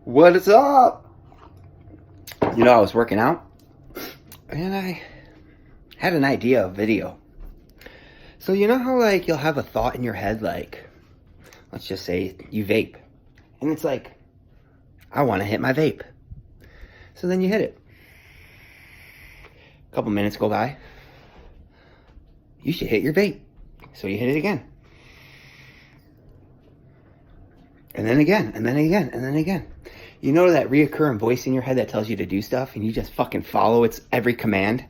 What is up? You know, I was working out and I had an idea of video. So you know how like you'll have a thought in your head like, let's just say you vape. And it's like, I want to hit my vape. So then you hit it. A couple minutes go by. You should hit your vape. So you hit it again. And then again, and then again, and then again. You know that reoccurring voice in your head that tells you to do stuff and you just fucking follow its every command?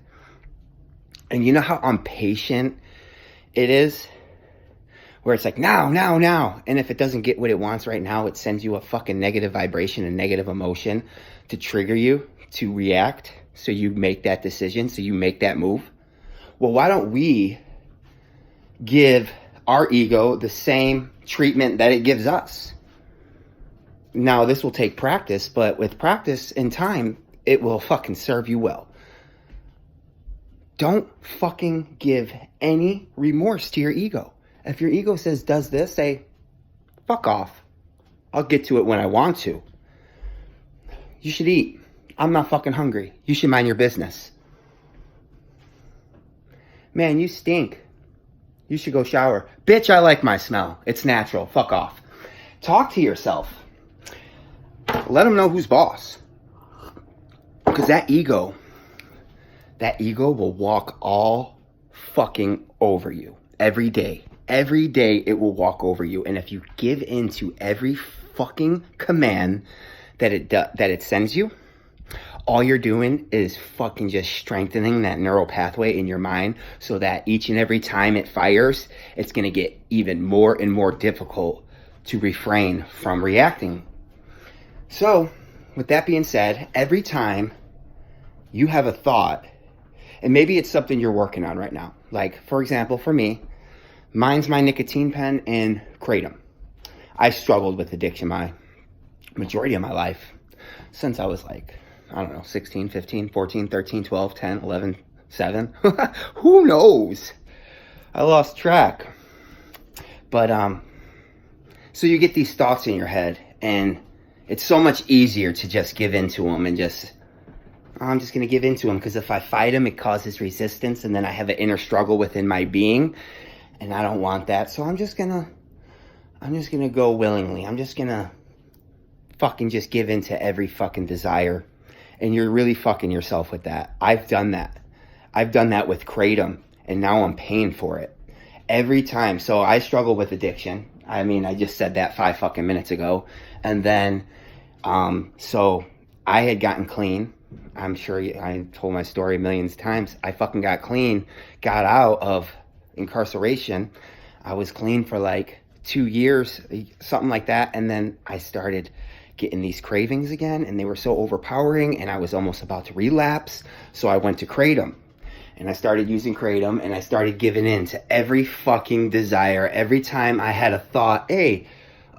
And you know how impatient it is? Where it's like, now. And if it doesn't get what it wants right now, it sends you a fucking negative vibration and negative emotion to trigger you to react. So you make that decision, so you make that move. Well, why don't we give our ego the same treatment that it gives us? Now, this will take practice, but with practice and time, it will fucking serve you well. Don't fucking give any remorse to your ego. If your ego says, does this, say, fuck off. I'll get to it when I want to. You should eat. I'm not fucking hungry. You should mind your business. Man, you stink. You should go shower. Bitch, I like my smell. It's natural. Fuck off. Talk to yourself. Let them know who's boss. Because that ego will walk all fucking over you. Every day. Every day it will walk over you. And if you give in to every fucking command that it sends you, all you're doing is fucking just strengthening that neural pathway in your mind so that each and every time it fires, it's going to get even more and more difficult to refrain from reacting. So, with that being said, every time you have a thought, and maybe it's something you're working on right now. Like, for example, for me, mine's my nicotine pen and Kratom. I struggled with addiction my majority of my life since I was like, I don't know, 16, 15, 14, 13, 12, 10, 11, 7. Who knows? I lost track. But, so you get these thoughts in your head, and it's so much easier to just give into them and just, I'm just going to give into them because if I fight them, it causes resistance and then I have an inner struggle within my being and I don't want that. So I'm just going to go willingly. I'm just going to fucking just give into every fucking desire. And you're really fucking yourself with that. I've done that. I've done that with Kratom and now I'm paying for it every time. So I struggle with addiction. I mean, I just said that 5 fucking minutes ago. And then, so I had gotten clean. I'm sure I told my story millions of times. I fucking got clean, got out of incarceration. I was clean for like 2 years, something like that. And then I started getting these cravings again and they were so overpowering and I was almost about to relapse. So I went to Kratom. And I started using Kratom and I started giving in to every fucking desire. Every time I had a thought, hey,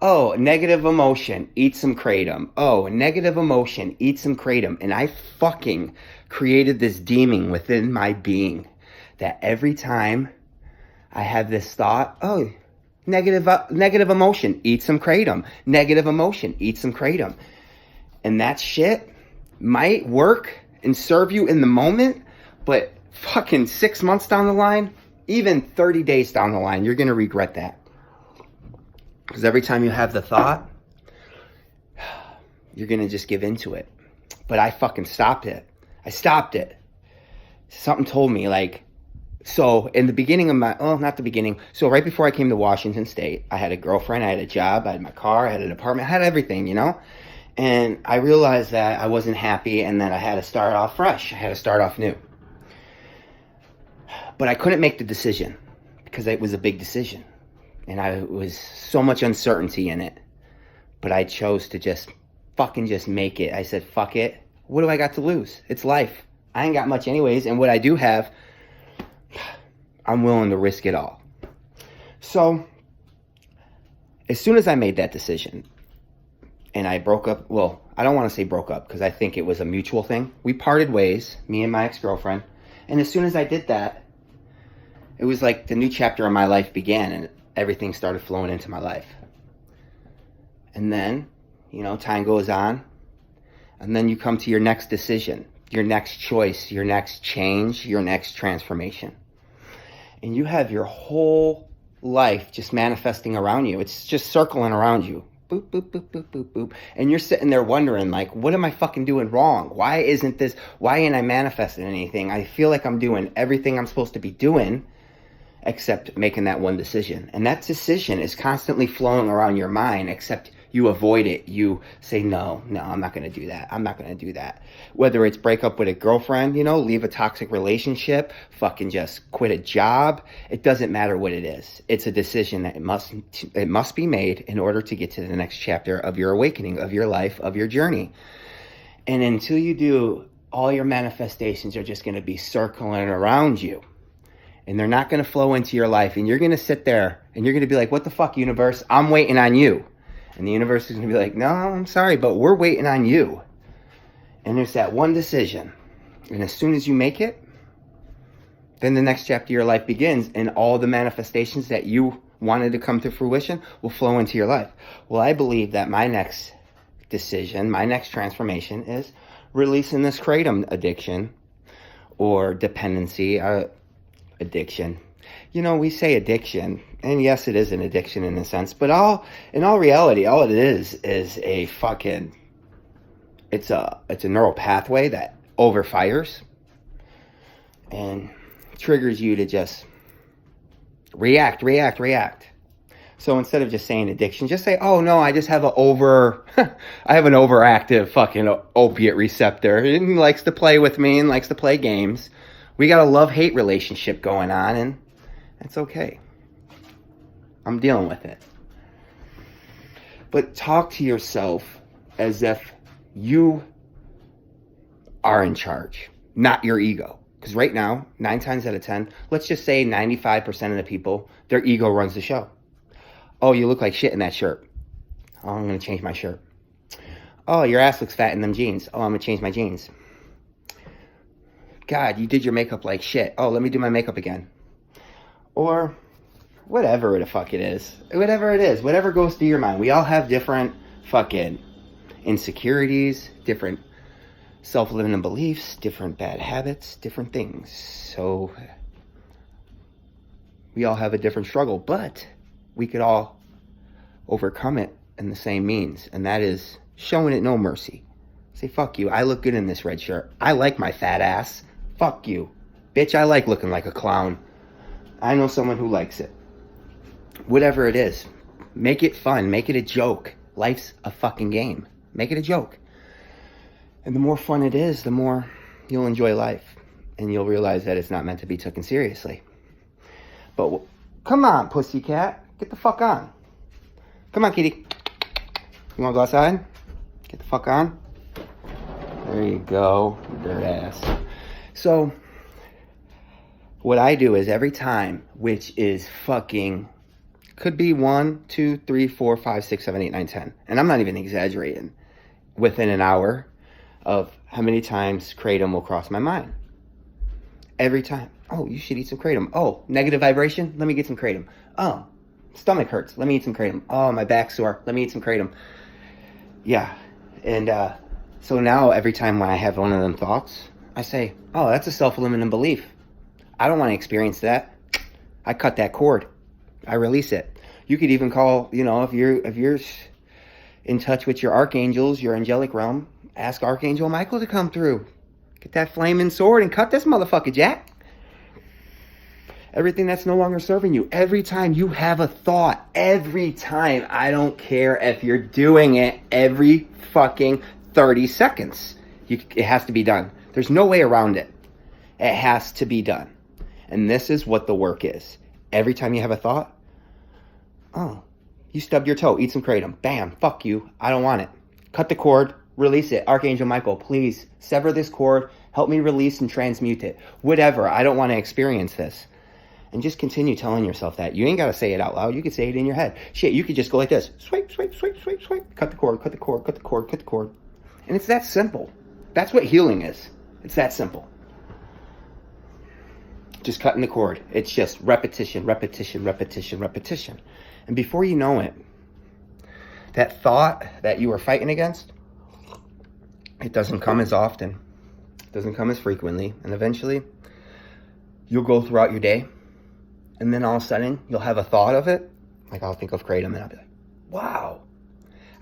oh, negative emotion, eat some Kratom. Oh, negative emotion, eat some Kratom. And I fucking created this demon within my being that every time I had this thought, oh, negative emotion, eat some Kratom. Negative emotion, eat some Kratom. And that shit might work and serve you in the moment, but fucking 6 months down the line, even 30 days down the line, you're going to regret that. Because every time you have the thought, you're going to just give into it. But I fucking stopped it. I stopped it. Something told me like, so in the beginning of my, oh, not the beginning. So right before I came to Washington State, I had a girlfriend, I had a job, I had my car, I had an apartment, I had everything, you know? And I realized that I wasn't happy and that I had to start off fresh. I had to start off new. But I couldn't make the decision because it was a big decision. And I was so much uncertainty in it. But I chose to just fucking just make it. I said, fuck it. What do I got to lose? It's life. I ain't got much anyways. And what I do have, I'm willing to risk it all. So, as soon as I made that decision, and I broke up, well, I don't want to say broke up because I think it was a mutual thing. We parted ways, me and my ex-girlfriend. And as soon as I did that, it was like the new chapter of my life began and everything started flowing into my life. And then, you know, time goes on. And then you come to your next decision, your next choice, your next change, your next transformation. And you have your whole life just manifesting around you. It's just circling around you. Boop, boop, boop, boop, boop, boop. And you're sitting there wondering, like, what am I fucking doing wrong? Why ain't I manifesting anything? I feel like I'm doing everything I'm supposed to be doing except making that one decision. And that decision is constantly flowing around your mind, except you avoid it. You say, no, I'm not going to do that. I'm not going to do that. Whether it's break up with a girlfriend, leave a toxic relationship, fucking just quit a job. It doesn't matter what it is. It's a decision that it must be made in order to get to the next chapter of your awakening, of your life, of your journey. And until you do, all your manifestations are just going to be circling around you. And they're not going to flow into your life. And you're going to sit there and you're going to be like, what the fuck, universe? I'm waiting on you. And the universe is going to be like, no, I'm sorry, but we're waiting on you. And there's that one decision. And as soon as you make it, then the next chapter of your life begins. And all the manifestations that you wanted to come to fruition will flow into your life. Well, I believe that my next decision, my next transformation is releasing this kratom addiction or dependency, addiction. We say addiction, and yes, it is an addiction in a sense, but in all reality, all it is a fucking, it's a neural pathway that overfires and triggers you to just react. So instead of just saying addiction, just say, oh no, I just have I have an overactive fucking opiate receptor. He likes to play with me and likes to play games. We got a love-hate relationship going on, and it's okay. I'm dealing with it. But talk to yourself as if you are in charge, not your ego. Because right now, 9 times out of 10, let's just say 95% of the people, their ego runs the show. Oh, you look like shit in that shirt. Oh, I'm going to change my shirt. Oh, your ass looks fat in them jeans. Oh, I'm going to change my jeans. God, you did your makeup like shit. Oh, let me do my makeup again. Or whatever the fuck it is. Whatever it is. Whatever goes through your mind. We all have different fucking insecurities, different self-limiting beliefs, different bad habits, different things. So we all have a different struggle, but we could all overcome it in the same means. And that is showing it no mercy. Say, fuck you. I look good in this red shirt. I like my fat ass. Fuck you. Bitch, I like looking like a clown. I know someone who likes it. Whatever it is, make it fun. Make it a joke. Life's a fucking game. Make it a joke. And the more fun it is, the more you'll enjoy life. And you'll realize that it's not meant to be taken seriously. But come on, pussycat. Get the fuck on. Come on, kitty. You want to go outside? Get the fuck on. There you go, dirt ass. So, what I do is every time, which is fucking, could be 1, 2, 3, 4, 5, 6, 7, 8, 9, 10. And I'm not even exaggerating. Within an hour of how many times kratom will cross my mind. Every time. Oh, you should eat some kratom. Oh, negative vibration? Let me get some kratom. Oh, stomach hurts. Let me eat some kratom. Oh, my back's sore. Let me eat some kratom. Yeah. And so now every time when I have one of them thoughts, I say, oh, that's a self-limiting belief. I don't want to experience that. I cut that cord. I release it. You could even call, if you're in touch with your archangels, your angelic realm, ask Archangel Michael to come through. Get that flaming sword and cut this motherfucker, Jack. Everything that's no longer serving you. Every time you have a thought, every time, I don't care if you're doing it every fucking 30 seconds. It has to be done. There's no way around it. It has to be done. And this is what the work is. Every time you have a thought, oh, you stubbed your toe, eat some kratom. Bam, fuck you, I don't want it. Cut the cord, release it. Archangel Michael, please sever this cord, help me release and transmute it. Whatever, I don't want to experience this. And just continue telling yourself that. You ain't got to say it out loud. You could say it in your head. Shit, you could just go like this. Swipe, swipe, swipe, swipe, swipe. Cut the cord, cut the cord, cut the cord, cut the cord. And it's that simple. That's what healing is. It's that simple. Just cutting the cord. It's just repetition, repetition, repetition, repetition. And before you know it, that thought that you were fighting against It doesn't come as often. It doesn't come as frequently. And eventually, you'll go throughout your day, and then all of a sudden, you'll have a thought of it. Like, I'll think of kratom, and I'll be like, wow,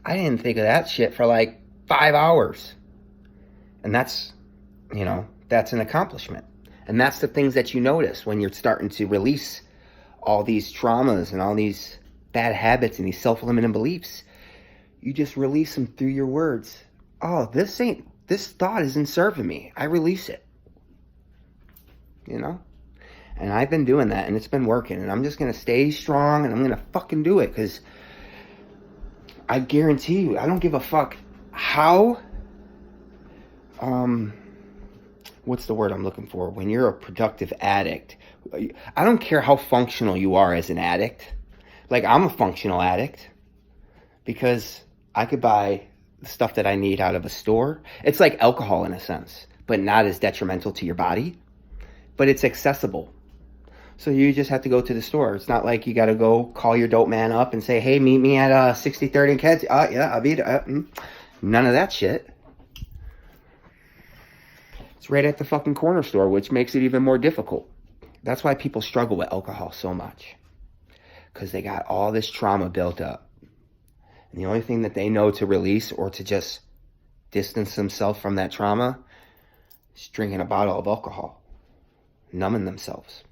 I didn't think of that shit for like 5 hours. And that's, that's an accomplishment. And that's the things that you notice when you're starting to release all these traumas and all these bad habits and these self-limiting beliefs. You just release them through your words. Oh, this thought isn't serving me. I release it. And I've been doing that, and it's been working. And I'm just going to stay strong, and I'm going to fucking do it. Because I guarantee you, I don't give a fuck how... what's the word I'm looking for? When you're a productive addict, I don't care how functional you are as an addict. Like, I'm a functional addict because I could buy the stuff that I need out of a store. It's like alcohol in a sense, but not as detrimental to your body, but it's accessible. So you just have to go to the store. It's not like you got to go call your dope man up and say, hey, meet me at 6030 in Kedzie. Yeah, I'll be there. None of that shit. It's right at the fucking corner store, which makes it even more difficult. That's why people struggle with alcohol so much. Because they got all this trauma built up. And the only thing that they know to release or to just distance themselves from that trauma is drinking a bottle of alcohol. Numbing themselves.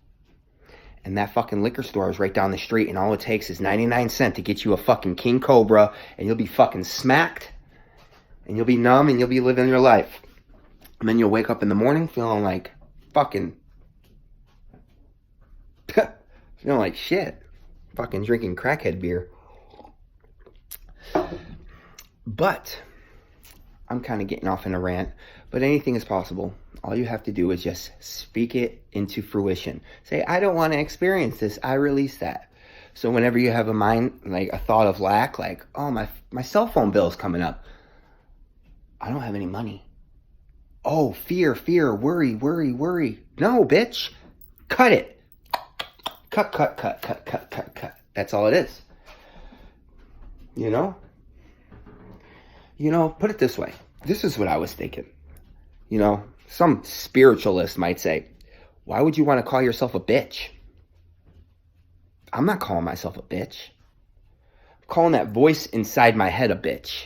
And that fucking liquor store is right down the street, and all it takes is 99 cents to get you a fucking King Cobra, and you'll be fucking smacked, and you'll be numb, and you'll be living your life. And then you'll wake up in the morning feeling like fucking, feeling like shit. Fucking drinking crackhead beer. But, I'm kind of getting off in a rant, but anything is possible. All you have to do is just speak it into fruition. Say, I don't want to experience this. I release that. So whenever you have a mind, like a thought of lack, like, oh, my cell phone bill's coming up. I don't have any money. Oh, fear, worry. No, bitch. Cut it. Cut. That's all it is. Put it this way. This is what I was thinking. Some spiritualist might say, why would you want to call yourself a bitch? I'm not calling myself a bitch. I'm calling that voice inside my head a bitch.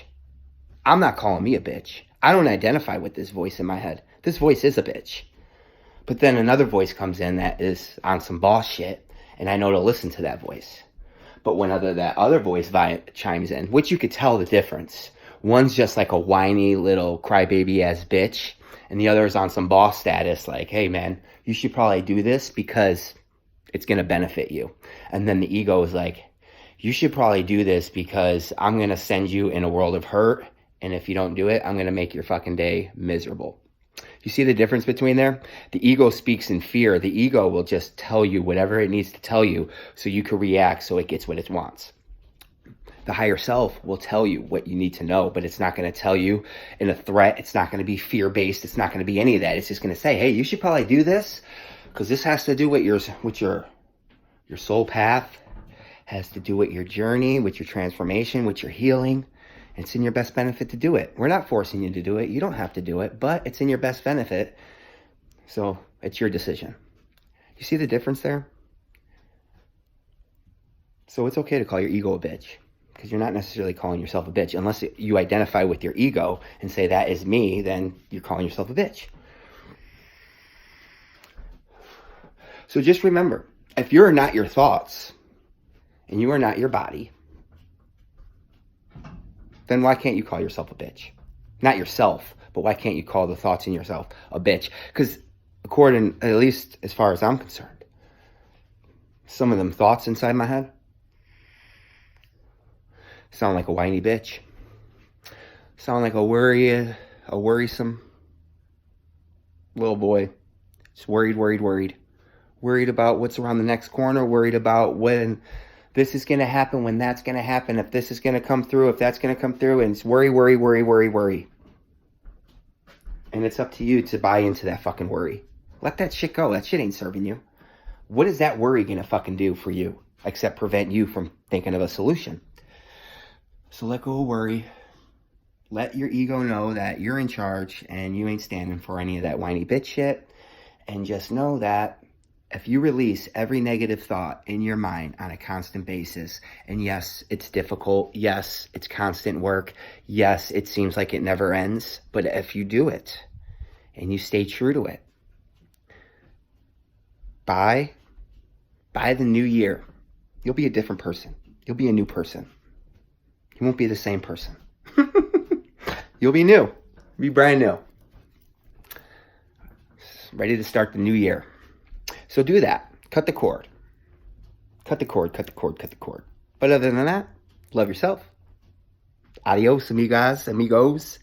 I'm not calling me a bitch. I don't identify with this voice in my head. This voice is a bitch. But then another voice comes in that is on some boss shit, and I know to listen to that voice. But when that other voice chimes in, which you could tell the difference. One's just like a whiny little crybaby ass bitch, and the other is on some boss status like, hey man, you should probably do this because it's going to benefit you. And then the ego is like, you should probably do this because I'm going to send you in a world of hurt, and if you don't do it, I'm going to make your fucking day miserable. You see the difference between there? The ego speaks in fear. The ego will just tell you whatever it needs to tell you so you can react so it gets what it wants. The higher self will tell you what you need to know, but it's not going to tell you in a threat. It's not going to be fear-based. It's not going to be any of that. It's just going to say, hey, you should probably do this because this has to do with your soul path, has to do with your journey, with your transformation, with your healing. It's in your best benefit to do it. We're not forcing you to do it. You don't have to do it, but it's in your best benefit. So it's your decision. You see the difference there? So it's okay to call your ego a bitch. Because you're not necessarily calling yourself a bitch. Unless you identify with your ego and say, that is me, then you're calling yourself a bitch. So just remember, if you're not your thoughts, and you are not your body, then why can't you call yourself a bitch? Not yourself, but why can't you call the thoughts in yourself a bitch? Because according, at least as far as I'm concerned, some of them thoughts inside my head sound like a whiny bitch. Sound like a worrisome little boy. Just worried. Worried about what's around the next corner. Worried about when this is going to happen, when that's going to happen, if this is going to come through, if that's going to come through. And it's worry. And it's up to you to buy into that fucking worry. Let that shit go. That shit ain't serving you. What is that worry going to fucking do for you? Except prevent you from thinking of a solution. So let go of worry. Let your ego know that you're in charge and you ain't standing for any of that whiny bitch shit. And just know that if you release every negative thought in your mind on a constant basis, and yes, it's difficult. Yes, it's constant work. Yes, it seems like it never ends. But if you do it and you stay true to it, by the new year, you'll be a different person. You'll be a new person. You won't be the same person. You'll be new. Be brand new. Ready to start the new year. So do that. Cut the cord. Cut the cord, cut the cord, cut the cord. But other than that, love yourself. Adios, amigas, amigos.